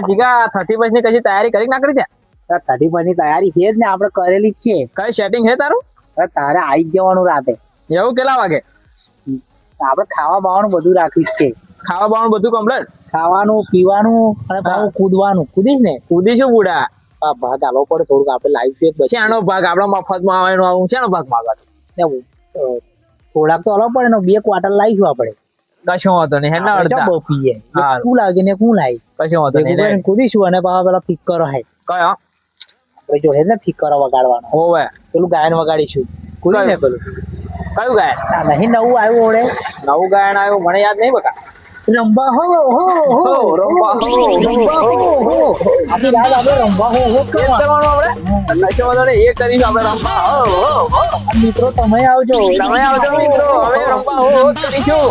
જીગા 30 ની કશી તૈયારી કરી ના કરી ત્યાં 30 ની તૈયારી છે જ ને, આપણે કરેલી જ છે. કઈ સેટિંગ હે તારું? તારે આવી જવાનું રાતે. એવું કેટલા વાગે? આપણે ખાવા બાવાનું બધું રાખ્યું જ છે. ખાવા બાવાનું બધું કમ્પ્લીટ? ખાવાનું પીવાનું અને પાછું કૂદવાનું. કૂદીશ ને? કૂદીશું બુડા. ભાગ આલો પડે થોડુંક, આપણે લાઈવ છે બસ. શેનો ભાગ? આપડા મફતમાં આવવાનો આવું શેનો ભાગ માંગવાનો? થોડાક તો આલો પડે ને, 2 ક્વાર્ટર લાવીશું આપણે. કશું વાંધો નહીં. હેના અડધા બપીએ હા. શું લાગે ને શું લાવી? કશું વાંધો નહીં. કૂદીશું અને પાછા પેલા ફિકરો હે કયો? આપણે જો હે ને ફિકરો વગાડવાનો. હોવે. પેલું ગાયન વગાડીશું. કૂદી ને પેલું કયું ગાયન? નહીં નવું આવ્યું ઓળે. નવું ગાયન આવ્યું મને યાદ નહીં બકા. રંબા હો હો હો રંબા હો હો. આખી રાત આપણે રંબા હો હો એ કરવાનું આપણે. કશું વાંધો નહીં. એ કરીશું આપણે રંબા હો હો. મિત્રો તમે આવજો. તમે આવજો મિત્રો, અમે રંબા હો કરીશું.